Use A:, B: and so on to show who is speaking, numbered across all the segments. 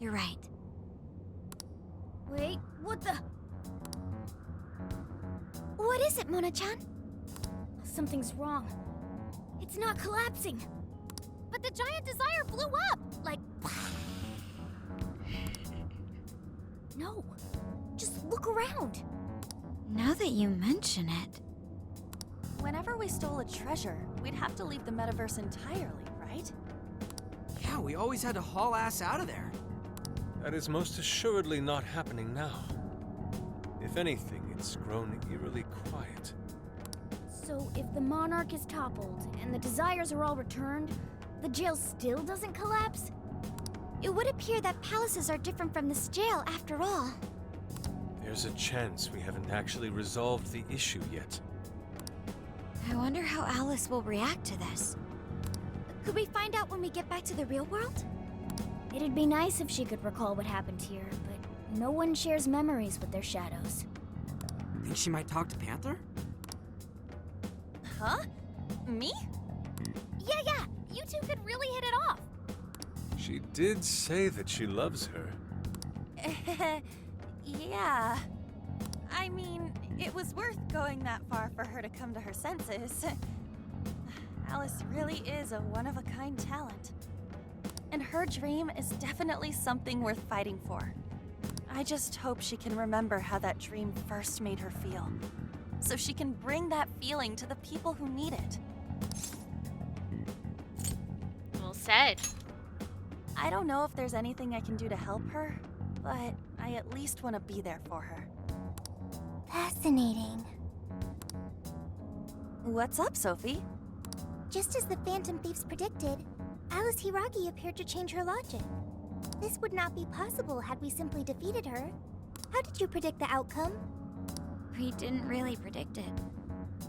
A: You're right.
B: Wait, what the? What is it, Mona-chan? Something's wrong. It's not collapsing. But the giant desire blew up! Like... No. Just look around.
A: Now that you mention it...
C: Whenever we stole a treasure, we'd have to leave the metaverse entirely, right?
D: Yeah, we always had to haul ass out of there.
E: That is most assuredly not happening now. If anything, it's grown eerily quiet.
B: So if the monarch is toppled and the desires are all returned, the jail still doesn't collapse? It would appear that palaces are different from this jail after all.
E: There's a chance we haven't actually resolved the issue yet.
A: I wonder how Alice will react to this.
B: Could we find out when we get back to the real world? It'd be nice if she could recall what happened here, but no one shares memories with their shadows.
D: Think she might talk to Panther?
C: Huh? Me?
B: Yeah, you two could really hit it off.
E: She did say that she loves her.
C: Yeah. I mean, it was worth going that far for her to come to her senses. Alice really is a one-of-a-kind talent. And her dream is definitely something worth fighting for. I just hope she can remember how that dream first made her feel, so she can bring that feeling to the people who need it.
F: Well said.
C: I don't know if there's anything I can do to help her, but I at least want to be there for her.
B: Fascinating.
C: What's up, Sophie?
B: Just as the Phantom Thieves predicted, Alice Hiragi appeared to change her logic. This would not be possible had we simply defeated her. How did you predict the outcome?
A: We didn't really predict it.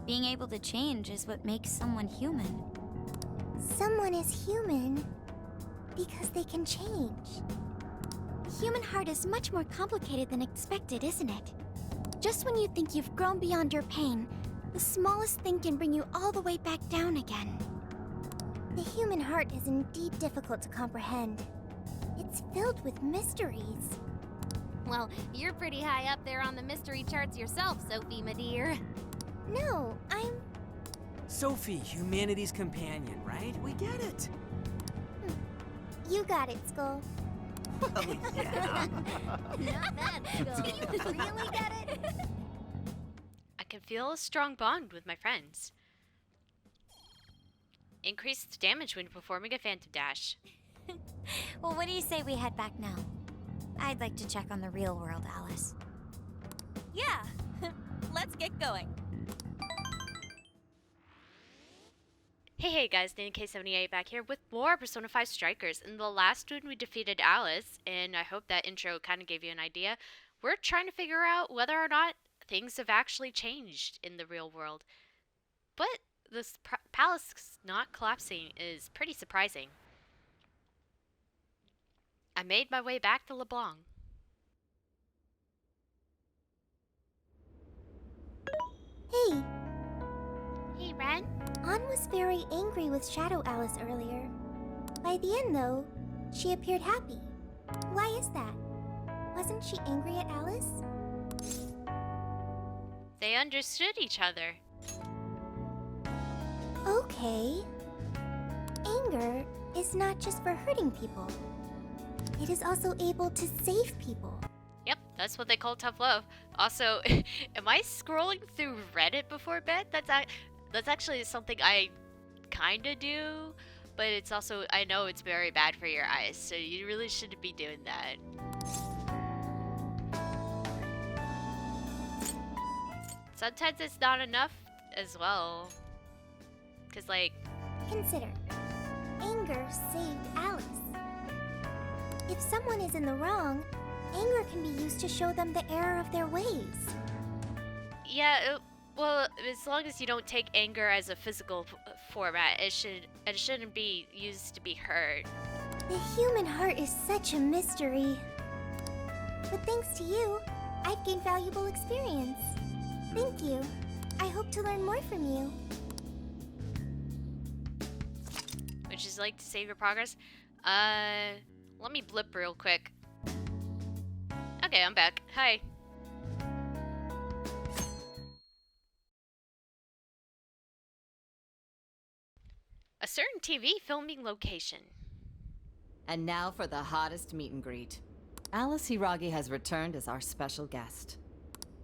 A: Being able to change is what makes someone human.
B: Someone is human because they can change. The human heart is much more complicated than expected, isn't it? Just when you think you've grown beyond your pain, the smallest thing can bring you all the way back down again. The human heart is indeed difficult to comprehend. It's filled with mysteries. Well, you're pretty high up there on the mystery charts yourself, Sophie, my dear. No, I'm...
D: Sophie, humanity's companion, right? We get it.
B: You got it, Skull.
D: Well, yeah.
B: Not bad, Skull. Do you really get it?
F: I can feel a strong bond with my friends. Increased damage when performing a Phantom Dash.
A: Well, what do you say we head back now? I'd like to check on the real world, Alice.
C: Yeah, let's get going.
F: Hey guys, NK78 back here with more Persona 5 Strikers. In the last one we defeated Alice, and I hope that intro kind of gave you an idea. We're trying to figure out whether or not things have actually changed in the real world. But this palace not collapsing is pretty surprising. I made my way back to LeBlanc.
B: Hey,
F: Hey Ren.
B: Ann was very angry with Shadow Alice earlier. By the end, though, she appeared happy. Why is that? Wasn't she angry at Alice?
F: They understood each other.
B: Okay. Anger is not just for hurting people. It is also able to save people.
F: Yep, that's what they call tough love. Also, am I scrolling through Reddit before bed? That's actually something I kinda do, but it's also, I know it's very bad for your eyes, so you really shouldn't be doing that. Sometimes it's not enough as well. Cause like...
B: Consider, anger saved Alice. If someone is in the wrong, anger can be used to show them the error of their ways.
F: Yeah, well, as long as you don't take anger as a physical format, it shouldn't be used to be hurt.
B: The human heart is such a mystery. But thanks to you, I've gained valuable experience. Thank you. I hope to learn more from you.
F: Would you like to save your progress? Let me blip real quick. Okay, I'm back. Hi. A certain TV filming location.
G: And now for the hottest meet and greet. Alice Hiragi has returned as our special guest.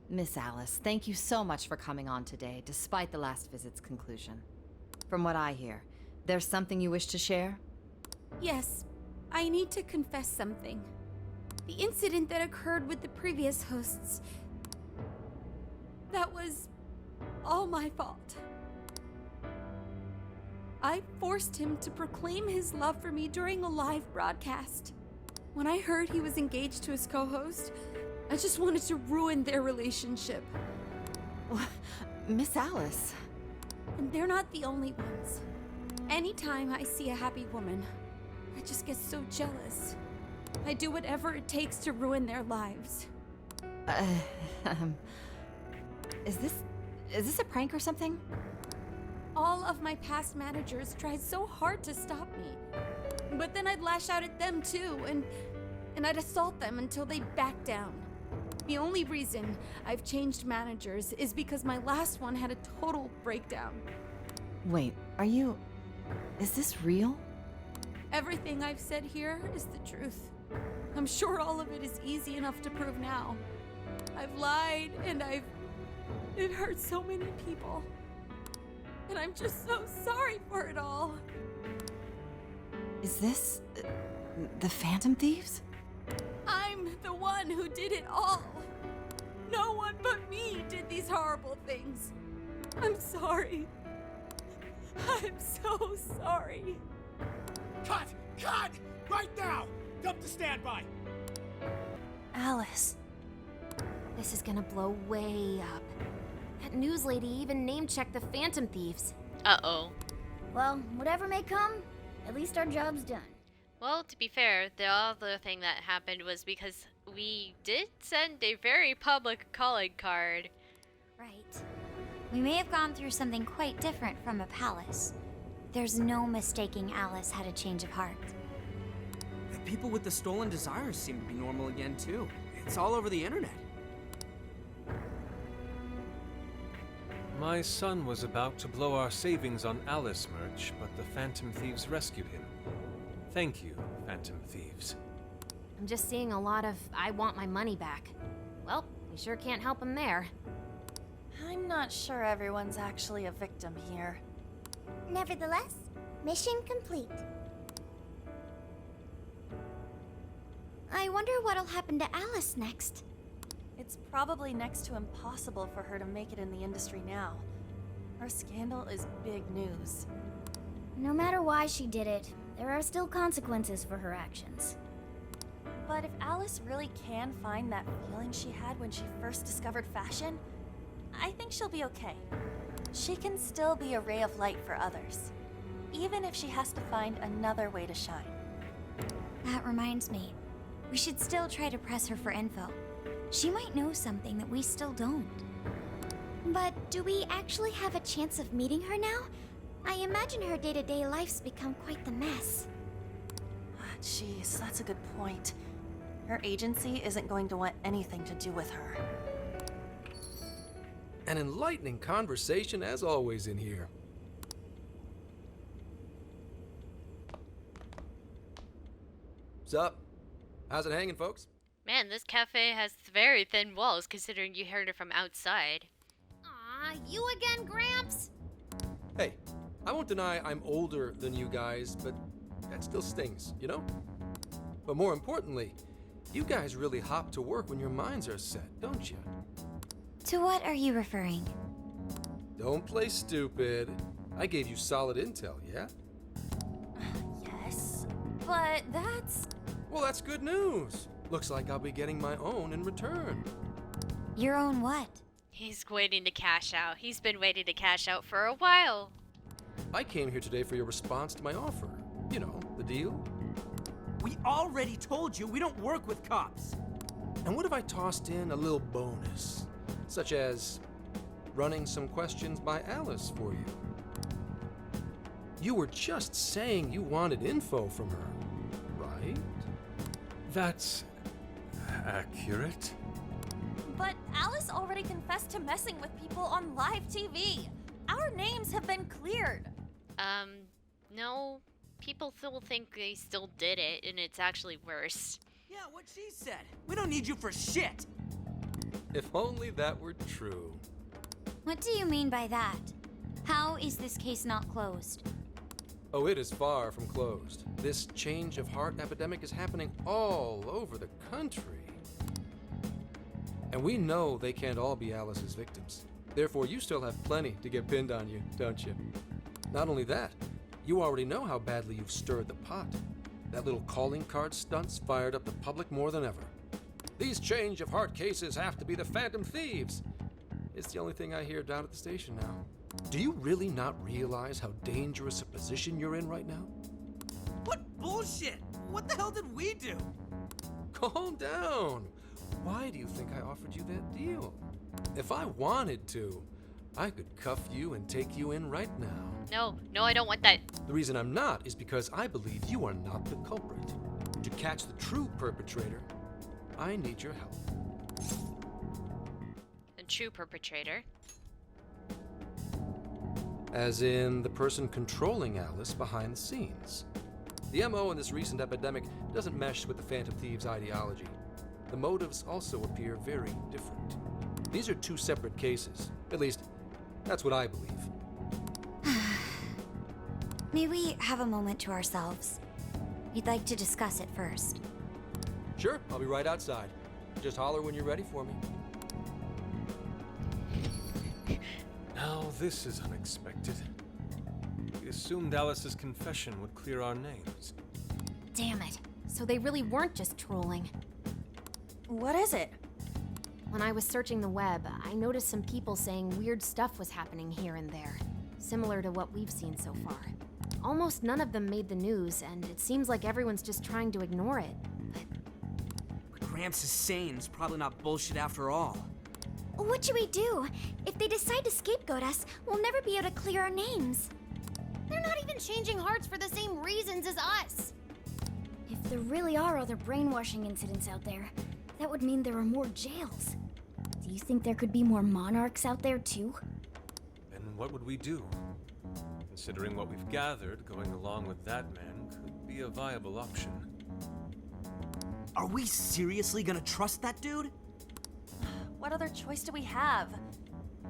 G: Miss Alice, thank you so much for coming on today, despite the last visit's conclusion. From what I hear, there's something you wish to share?
H: Yes, I need to confess something. The incident that occurred with the previous hosts, that was all my fault. I forced him to proclaim his love for me during a live broadcast. When I heard he was engaged to his co-host, I just wanted to ruin their relationship.
G: Miss Alice.
H: And they're not the only ones. Anytime I see a happy woman, I just get so jealous. I do whatever it takes to ruin their lives.
G: Is this a prank or something?
H: All of my past managers tried so hard to stop me. But then I'd lash out at them too, and I'd assault them until they'd back down. The only reason I've changed managers is because my last one had a total breakdown.
G: Wait, is this real?
H: Everything I've said here is the truth. I'm sure all of it is easy enough to prove now. I've lied, and it hurt so many people. And I'm just so sorry for it all.
G: Is this the Phantom Thieves?
H: I'm the one who did it all. No one but me did these horrible things. I'm sorry. I'm so sorry.
I: Cut! Cut! Right now! Dump to standby!
B: Alice. This is gonna blow way up. That news lady even name-checked the Phantom Thieves.
F: Uh-oh.
B: Well, whatever may come, at least our job's done.
F: Well, to be fair, the other thing that happened was because we did send a very public calling card.
A: Right. We may have gone through something quite different from a palace. There's no mistaking Alice had a change of heart.
D: The people with the stolen desires seem to be normal again, too. It's all over the internet.
E: My son was about to blow our savings on Alice merch, but the Phantom Thieves rescued him. Thank you, Phantom Thieves.
B: I'm just seeing a lot of I want my money back. Well, we sure can't help him there.
C: I'm not sure everyone's actually a victim here.
B: Nevertheless, mission complete. I wonder what'll happen to Alice next.
C: It's probably next to impossible for her to make it in the industry now. Her scandal is big news.
B: No matter why she did it, there are still consequences for her actions.
C: But if Alice really can find that feeling she had when she first discovered fashion, I think she'll be okay. She can still be a ray of light for others, even if she has to find another way to shine.
A: That reminds me, we should still try to press her for info. She might know something that we still don't.
B: But do we actually have a chance of meeting her now? I imagine her day-to-day life's become quite the mess.
C: Jeez, that's a good point. Her agency isn't going to want anything to do with her.
I: An enlightening conversation as always in here. Sup? How's it hanging, folks?
F: Man, this cafe has very thin walls considering you heard it from outside.
B: Aw, you again, Gramps?
I: Hey, I won't deny I'm older than you guys, but that still stings, you know? But more importantly, you guys really hop to work when your minds are set, don't you?
A: To what are you referring?
I: Don't play stupid. I gave you solid intel, yeah?
C: Yes, but that's...
I: Well, that's good news. Looks like I'll be getting my own in return.
A: Your own what?
F: He's waiting to cash out. He's been waiting to cash out for a while.
I: I came here today for your response to my offer. You know, the deal.
D: We already told you we don't work with cops.
I: And what if I tossed in a little bonus? Such as running some questions by Alice for you. You were just saying you wanted info from her, right?
E: That's Accurate?
C: But Alice already confessed to messing with people on live TV. Our names have been cleared.
F: No. People still think they still did it, and it's actually worse.
D: Yeah, what she said. We don't need you for shit.
I: If only that were true.
A: What do you mean by that? How is this case not closed?
I: Oh, it is far from closed. This change of heart epidemic is happening all over the country. And we know they can't all be Alice's victims. Therefore, you still have plenty to get pinned on you, don't you? Not only that, you already know how badly you've stirred the pot. That little calling card stunt's fired up the public more than ever. These change of heart cases have to be the Phantom Thieves. It's the only thing I hear down at the station now. Do you really not realize how dangerous a position you're in right now?
D: What bullshit? What the hell did we do?
I: Calm down. Why do you think I offered you that deal? If I wanted to, I could cuff you and take you in right now.
F: No, I don't want that.
I: The reason I'm not is because I believe you are not the culprit. To catch the true perpetrator, I need your help.
F: The true perpetrator.
I: As in the person controlling Alice behind the scenes. The MO in this recent epidemic doesn't mesh with the Phantom Thieves' ideology. The motives also appear very different. These are two separate cases. At least, that's what I believe.
A: May we have a moment to ourselves? We'd like to discuss it first.
I: Sure, I'll be right outside. Just holler when you're ready for me.
E: Now this is unexpected. We assumed Alice's confession would clear our names.
H: Damn it. So they really weren't just trolling.
C: What is it?
J: When I was searching the web, I noticed some people saying weird stuff was happening here and there, similar to what we've seen so far. Almost none of them made the news, and it seems like everyone's just trying to ignore it.
D: What Gramps is saying is probably not bullshit after all.
B: What should we do? If they decide to scapegoat us, we'll never be able to clear our names.
J: They're not even changing hearts for the same reasons as us!
B: If there really are other brainwashing incidents out there, that would mean there are more jails. Do you think there could be more monarchs out there too?
E: Then what would we do? Considering what we've gathered, going along with that man could be a viable option.
D: Are we seriously gonna trust that dude?
C: What other choice do we have?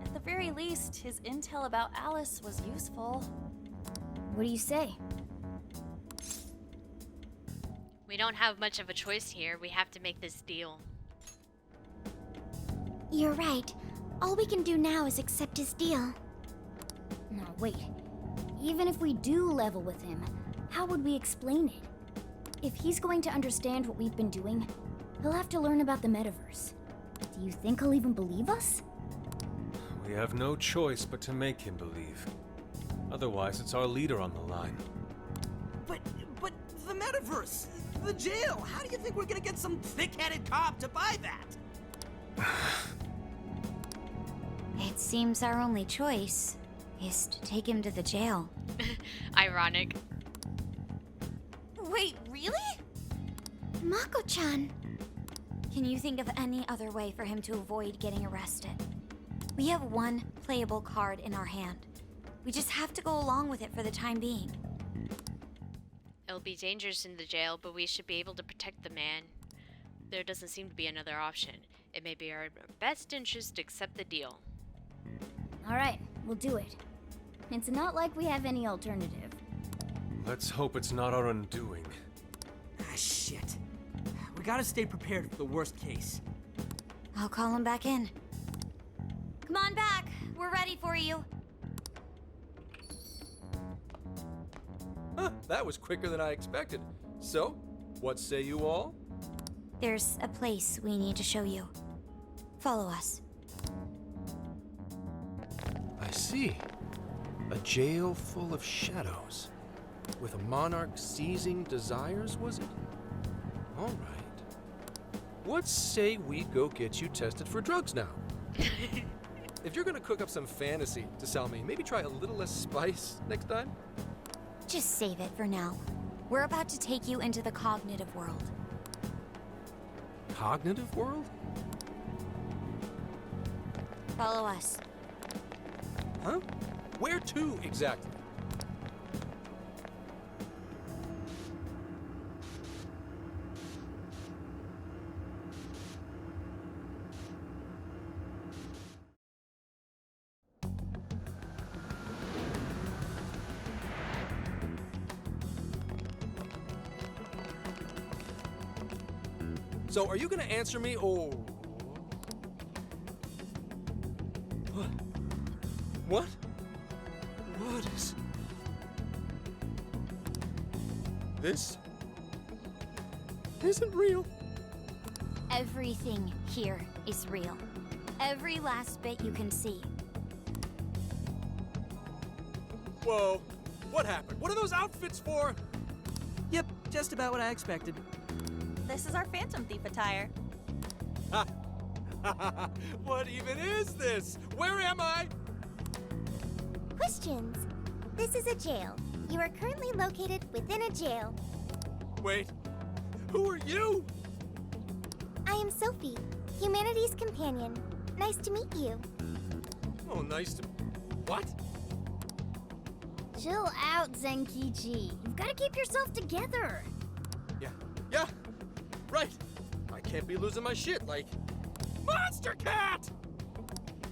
C: At the very least, his intel about Alice was useful.
B: What do you say?
F: We don't have much of a choice here. We have to make this deal.
B: You're right. All we can do now is accept his deal. No, wait. Even if we do level with him, how would we explain it? If he's going to understand what we've been doing, he'll have to learn about the metaverse. Do you think he'll even believe us?
E: We have no choice but to make him believe. Otherwise, it's our leader on the line.
D: But the metaverse, the jail, how do you think we're gonna get some thick-headed cop to buy that?
A: It seems our only choice is to take him to the jail.
F: Ironic.
C: Wait, really?
B: Mako-chan!
A: Can you think of any other way for him to avoid getting arrested? We have one playable card in our hand. We just have to go along with it for the time being.
F: It'll be dangerous in the jail, but we should be able to protect the man. There doesn't seem to be another option. It may be our best interest to accept the deal.
B: Alright, we'll do it. It's not like we have any alternative.
E: Let's hope it's not our undoing.
D: Ah, shit. We gotta stay prepared for the worst case.
A: I'll call him back in. Come on back. We're ready for you.
I: Huh, that was quicker than I expected. So, what say you all?
A: There's a place we need to show you. Follow us.
I: I see. A jail full of shadows. With a monarch seizing desires, was it? All right. What say we go get you tested for drugs now? If you're gonna cook up some fantasy to sell me, maybe try a little less spice next time?
A: Just save it for now. We're about to take you into the cognitive world.
I: cognitive world?
A: Follow us.
I: Huh? Where to, exactly? So, are you gonna answer me, or... What? What? What is... This... isn't real.
A: Everything here is real. Every last bit you can see.
I: Whoa. What happened? What are those outfits for?
D: Yep, just about what I expected.
C: This is our Phantom Thief attire.
I: What even is this? Where am I?
B: Questions. This is a jail. You are currently located within a jail.
I: Wait. Who are you?
B: I am Sophie, humanity's companion. Nice to meet you.
I: Oh, nice to... What?
B: Chill out, Zenkichi. You've got to keep yourself together.
I: Yeah. Right. I can't be losing my shit like... Monster Cat!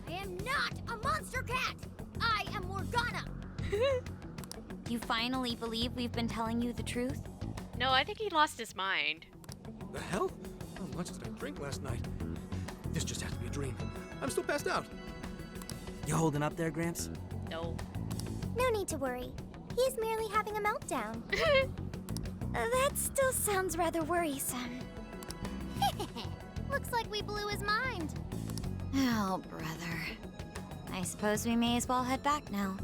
B: I am not a monster cat. I am Morgana.
A: You finally believe we've been telling you the truth?
F: No, I think he lost his mind.
I: The hell? How much did I drink last night? This just has to be a dream. I'm still passed out.
D: You holding up there, Gramps?
F: No.
B: No need to worry. He's merely having a meltdown. That still sounds rather worrisome. Looks like we blew his mind.
A: Oh, brother. I suppose we may as well head back now.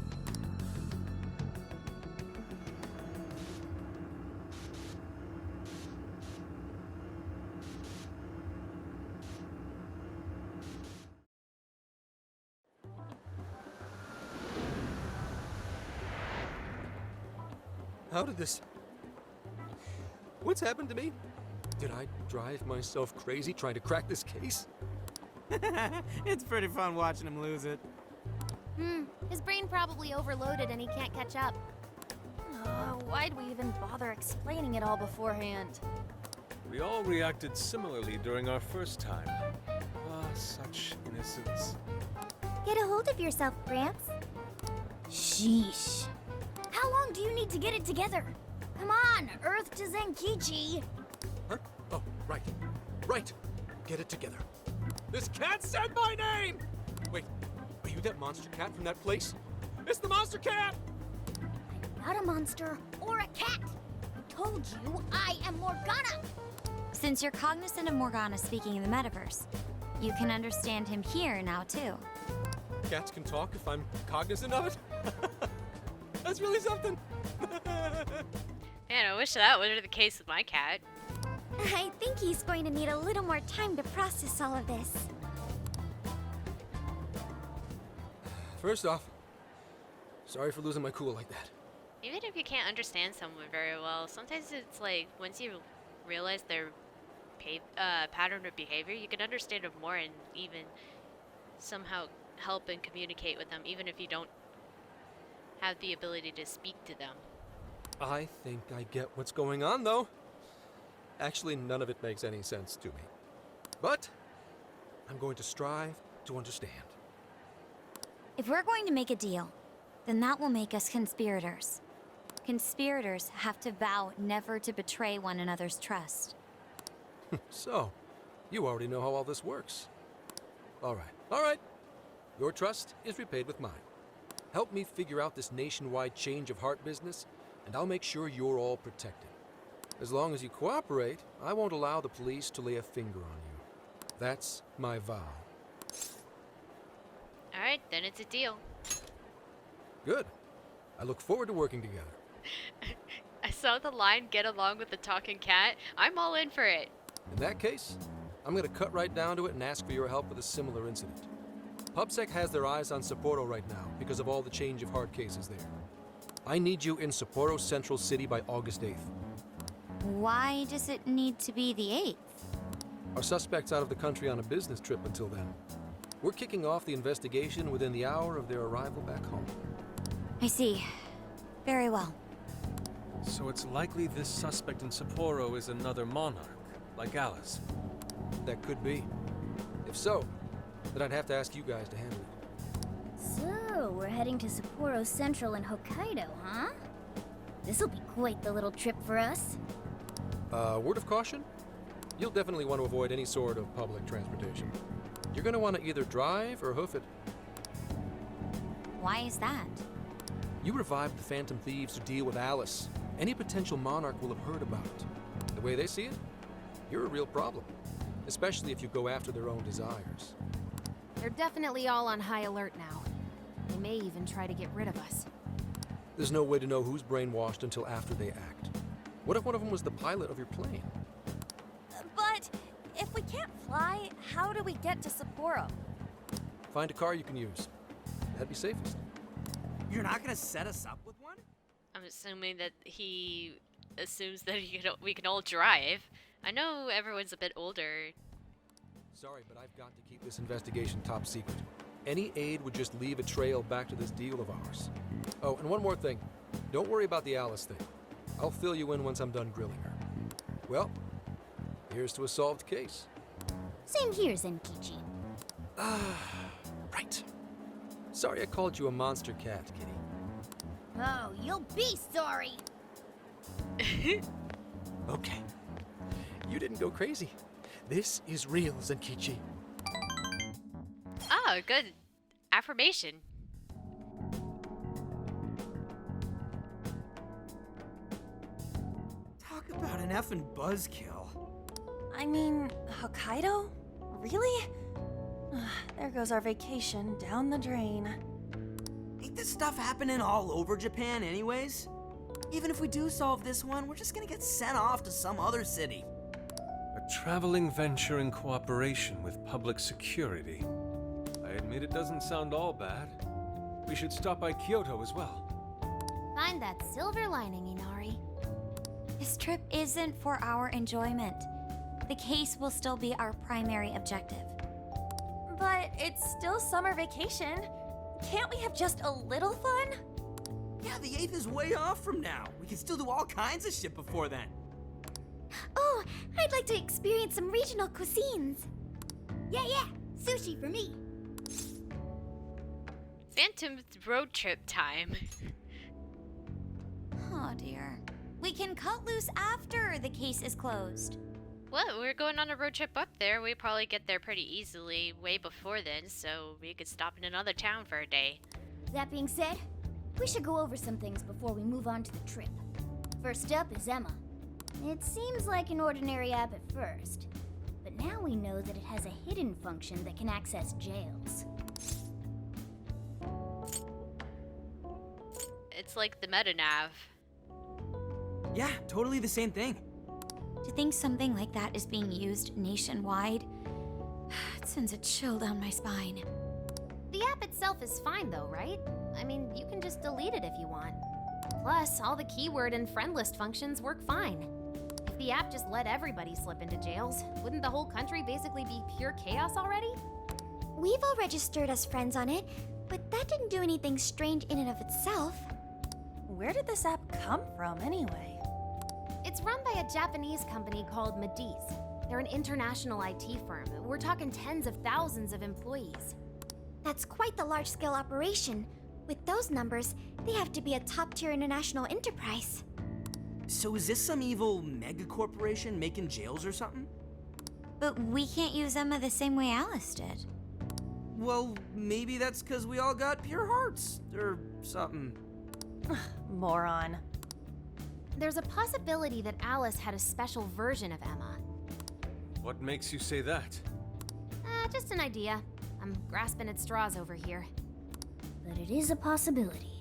I: How did this... What's happened to me? Did I drive myself crazy trying to crack this case?
D: It's pretty fun watching him lose it.
J: His brain probably overloaded and he can't catch up. Why'd we even bother explaining it all beforehand?
E: We all reacted similarly during our first time. Ah, such innocence.
B: Get a hold of yourself, Gramps.
A: Sheesh.
B: How long do you need to get it together? Come on, Earth to Zenkichi.
I: Huh? Oh, right. Right. Get it together. This cat said my name! Wait, are you that monster cat from that place? It's the monster cat!
B: Not a monster or a cat. I told you I am Morgana.
A: Since you're cognizant of Morgana speaking in the metaverse, you can understand him here now too.
I: Cats can talk if I'm cognizant of it? That's really something.
F: Man, I wish that were the case with my cat.
B: I think he's going to need a little more time to process all of this.
I: First off, sorry for losing my cool like that.
F: Even if you can't understand someone very well, sometimes it's like once you realize their pattern of behavior, you can understand them more and even somehow help and communicate with them, even if you don't have the ability to speak to them.
I: I think I get what's going on, though. Actually, none of it makes any sense to me. But I'm going to strive to understand.
A: If we're going to make a deal, then that will make us conspirators. Conspirators have to vow never to betray one another's trust.
I: So, you already know how all this works. All right. Your trust is repaid with mine. Help me figure out this nationwide change of heart business, and I'll make sure you're all protected. As long as you cooperate, I won't allow the police to lay a finger on you. That's my vow.
F: Alright, then it's a deal.
I: Good. I look forward to working together.
F: I saw the line, get along with the talking cat. I'm all in for it.
I: In that case, I'm going to cut right down to it and ask for your help with a similar incident. PubSec has their eyes on Sapporo right now because of all the change of heart cases there. I need you in Sapporo Central City by August 8th.
A: Why does it need to be the 8th?
I: Our suspect's out of the country on a business trip until then. We're kicking off the investigation within the hour of their arrival back home.
A: I see. Very well.
E: So it's likely this suspect in Sapporo is another monarch, like Alice.
I: That could be. If so, then I'd have to ask you guys to handle it.
B: So, we're heading to Sapporo Central in Hokkaido, huh? This'll be quite the little trip for us.
I: Word of caution? You'll definitely want to avoid any sort of public transportation. You're going to want to either drive or hoof it.
A: Why is that?
I: You revived the Phantom Thieves to deal with Alice. Any potential monarch will have heard about it. The way they see it, you're a real problem. Especially if you go after their own desires.
J: They're definitely all on high alert now. They may even try to get rid of us.
I: There's no way to know who's brainwashed until after they act. What if one of them was the pilot of your plane?
C: But if we can't fly, how do we get to Sapporo?
I: Find a car you can use. That'd be safest.
D: You're not gonna set us up with one?
F: I'm assuming that he assumes that we can all drive. I know everyone's a bit older.
I: Sorry, but I've got to keep this investigation top secret. Any aid would just leave a trail back to this deal of ours. Oh, and one more thing. Don't worry about the Alice thing. I'll fill you in once I'm done grilling her. Well, here's to a solved case.
B: Same here, Zenkichi.
I: Right. Sorry I called you a monster cat, Kitty.
B: Oh, you'll be sorry!
I: Okay. You didn't go crazy. This is real, Zenkichi.
F: Oh, good affirmation.
D: Talk about an effing buzzkill.
C: I mean, Hokkaido? Really? There goes our vacation down the drain.
D: Ain't this stuff happening all over Japan anyways? Even if we do solve this one, we're just gonna get sent off to some other city.
E: A traveling venture in cooperation with public security. I admit it doesn't sound all bad. We should stop by Kyoto as well.
B: Find that silver lining, Inari.
A: This trip isn't for our enjoyment. The case will still be our primary objective.
C: But it's still summer vacation. Can't we have just a little fun?
D: Yeah, the 8th is way off from now. We can still do all kinds of shit before then.
B: Oh, I'd like to experience some regional cuisines. Yeah, sushi for me.
F: Phantom's road trip time.
A: Oh dear. We can cut loose after the case is closed.
F: Well, we're going on a road trip up there. We probably get there pretty easily way before then, so we could stop in another town for a day.
B: That being said, we should go over some things before we move on to the trip. First up is Emma. It seems like an ordinary app at first, but now we know that it has a hidden function that can access jails.
F: It's like the meta-nav.
D: Yeah, totally the same thing.
A: To think something like that is being used nationwide, it sends a chill down my spine.
J: The app itself is fine though, right? I mean, you can just delete it if you want. Plus, all the keyword and friend list functions work fine. If the app just let everybody slip into jails, wouldn't the whole country basically be pure chaos already?
B: We've all registered as friends on it, but that didn't do anything strange in and of itself.
C: Where did this app come from anyway?
J: It's run by a Japanese company called Mediz. They're an international IT firm. We're talking tens of thousands of employees.
B: That's quite the large-scale operation. With those numbers, they have to be a top-tier international enterprise.
D: So is this some evil mega corporation making jails or something?
A: But we can't use Emma the same way Alice did.
D: Well, maybe that's because we all got pure hearts, or something.
C: Moron.
J: There's a possibility that Alice had a special version of Emma.
E: What makes you say that?
J: Just an idea. I'm grasping at straws over here.
B: But it is a possibility.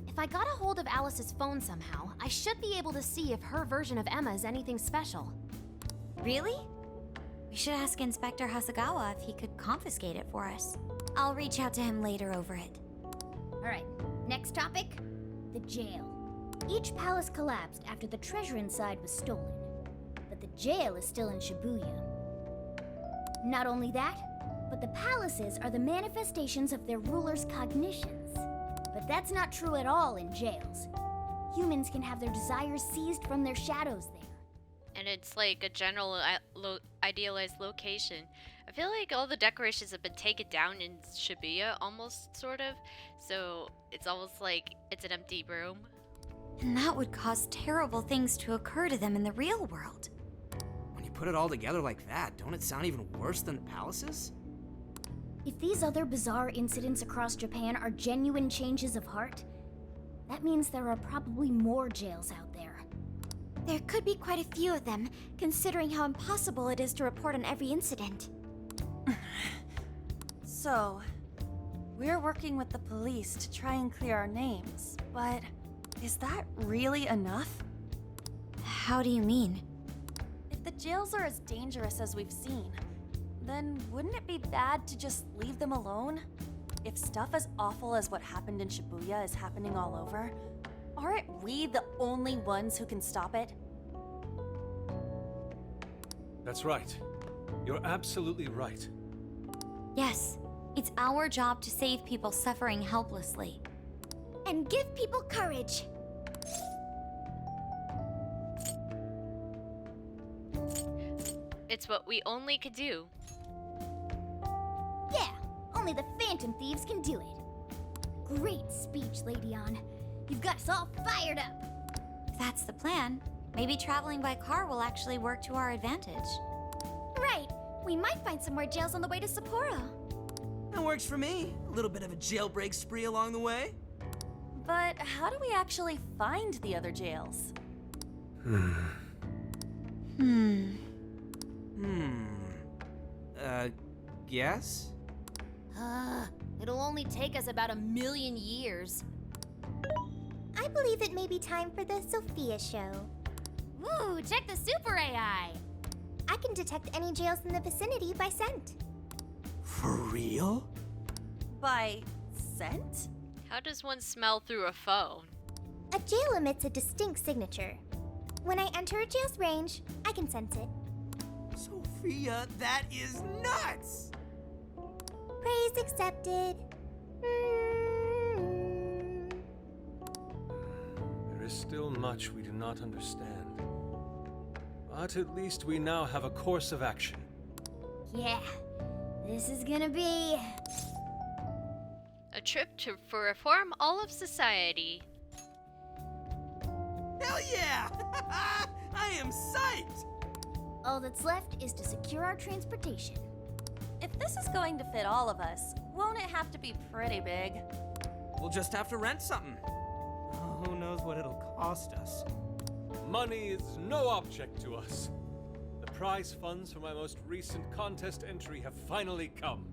J: If I got a hold of Alice's phone somehow, I should be able to see if her version of Emma is anything special.
A: Really? We should ask Inspector Hasagawa if he could confiscate it for us. I'll reach out to him later over it.
B: Alright, next topic. The jail. Each palace collapsed after the treasure inside was stolen. But the jail is still in Shibuya. Not only that, but the palaces are the manifestations of their rulers' cognitions. But that's not true at all in jails. Humans can have their desires seized from their shadows there.
F: And it's like a general idealized location. I feel like all the decorations have been taken down in Shibuya, almost, sort of. So it's almost like it's an empty room.
A: And that would cause terrible things to occur to them in the real world.
D: When you put it all together like that, don't it sound even worse than the palaces?
B: If these other bizarre incidents across Japan are genuine changes of heart, that means there are probably more jails out there.
A: There could be quite a few of them, considering how impossible it is to report on every incident.
C: So, we're working with the police to try and clear our names, but is that really enough?
A: How do you mean?
C: If the jails are as dangerous as we've seen, then wouldn't it be bad to just leave them alone? If stuff as awful as what happened in Shibuya is happening all over, aren't we the only ones who can stop it?
E: That's right. You're absolutely right.
A: Yes, it's our job to save people suffering helplessly.
B: And give people courage.
F: It's what we only could do.
B: Yeah, only the Phantom Thieves can do it. Great speech, Lady Ann. You've got us all fired up.
A: If that's the plan, maybe traveling by car will actually work to our advantage.
B: Right. We might find some more jails on the way to Sapporo.
D: That works for me. A little bit of a jailbreak spree along the way.
C: But how do we actually find the other jails?
D: Guess?
J: It'll only take us about 1,000,000 years.
B: I believe it may be time for the Sophia show.
J: Ooh, check the super AI!
B: I can detect any jails in the vicinity by scent.
D: For real?
C: By scent?
F: How does one smell through a phone?
B: A jail emits a distinct signature. When I enter a jail's range, I can sense it.
D: Sophia, that is nuts!
B: Praise accepted.
E: There is still much we do not understand. But at least we now have a course of action.
B: Yeah, this is gonna be...
F: A trip for reform all of society.
D: Hell yeah! I am psyched!
B: All that's left is to secure our transportation.
C: If this is going to fit all of us, won't it have to be pretty big?
D: We'll just have to rent something. Who knows what it'll cost us?
E: Money is no object to us. The prize funds for my most recent contest entry have finally come.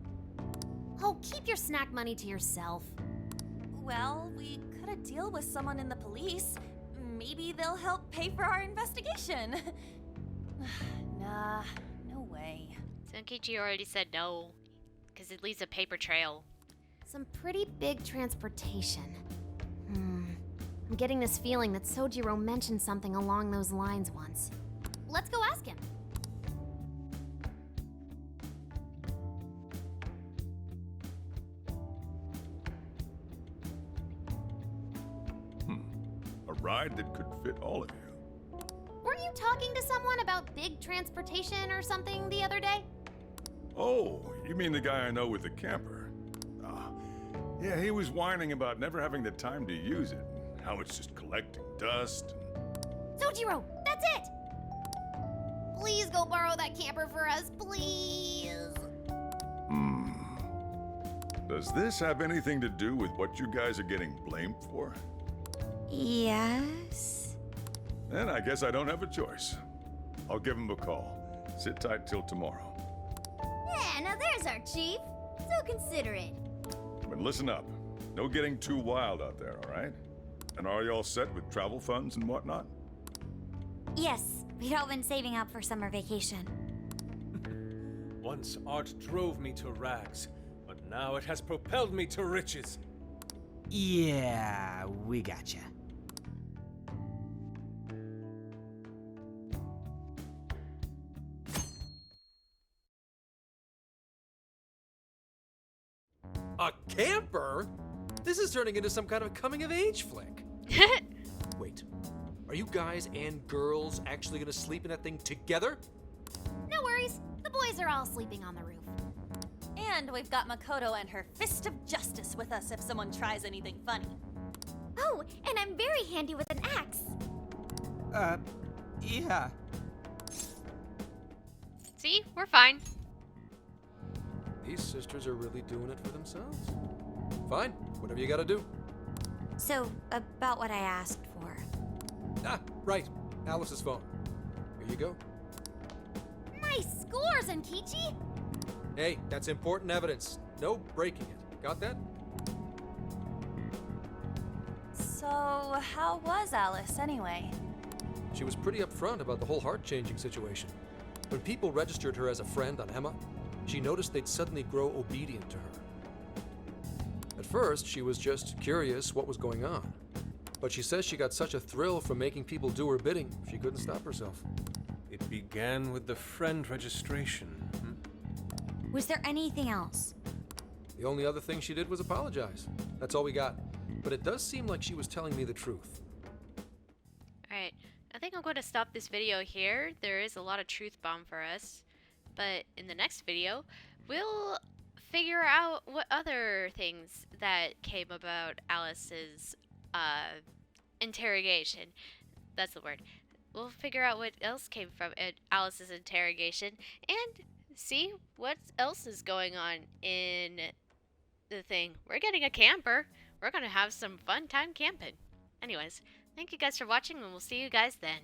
J: Oh, keep your snack money to yourself.
C: Well, we could a deal with someone in the police. Maybe they'll help pay for our investigation. Nah, no way.
F: Zenkichi already said no, because it leaves a paper trail.
J: Some pretty big transportation. I'm getting this feeling that Sojiro mentioned something along those lines once. Let's go ask him.
K: A ride that could fit all of you.
J: Weren't you talking to someone about big transportation or something the other day?
K: Oh, you mean the guy I know with the camper? Yeah, he was whining about never having the time to use it, how it's just collecting dust.
J: Sojiro, that's it! Please go borrow that camper for us, please.
K: Does this have anything to do with what you guys are getting blamed for?
A: Yes?
K: Then I guess I don't have a choice. I'll give him a call. Sit tight till tomorrow.
B: Yeah, now there's our chief. So considerate.
K: But listen up. No getting too wild out there, all right? And are you all set with travel funds and whatnot?
A: Yes, we'd all been saving up for summer vacation.
E: Once art drove me to rags, but now it has propelled me to riches.
D: Yeah, we gotcha.
I: A camper? This is turning into some kind of coming-of-age flick. Wait, are you guys and girls actually gonna sleep in that thing together?
B: No worries. The boys are all sleeping on the roof.
C: And we've got Makoto and her fist of justice with us if someone tries anything funny.
B: Oh, and I'm very handy with an axe.
D: Yeah.
F: See? We're fine.
I: These sisters are really doing it for themselves. Fine, whatever you gotta do.
A: So, about what I asked for.
I: Ah, right. Alice's phone. Here you go.
B: Nice score, Zenkichi!
I: Hey, that's important evidence. No breaking it. Got that?
C: So, how was Alice anyway?
I: She was pretty upfront about the whole heart-changing situation. When people registered her as a friend on Emma, she noticed they'd suddenly grow obedient to her. At first, she was just curious what was going on. But she says she got such a thrill from making people do her bidding, she couldn't stop herself.
E: It began with the friend registration.
A: Was there anything else?
I: The only other thing she did was apologize. That's all we got. But it does seem like she was telling me the truth.
F: Alright, I think I'm going to stop this video here. There is a lot of truth bomb for us. But in the next video, we'll figure out what other things that came about Alice's interrogation. That's the word. We'll figure out what else came from Alice's interrogation and see what else is going on in the thing. We're getting a camper. We're going to have some fun time camping. Anyways, thank you guys for watching, and we'll see you guys then.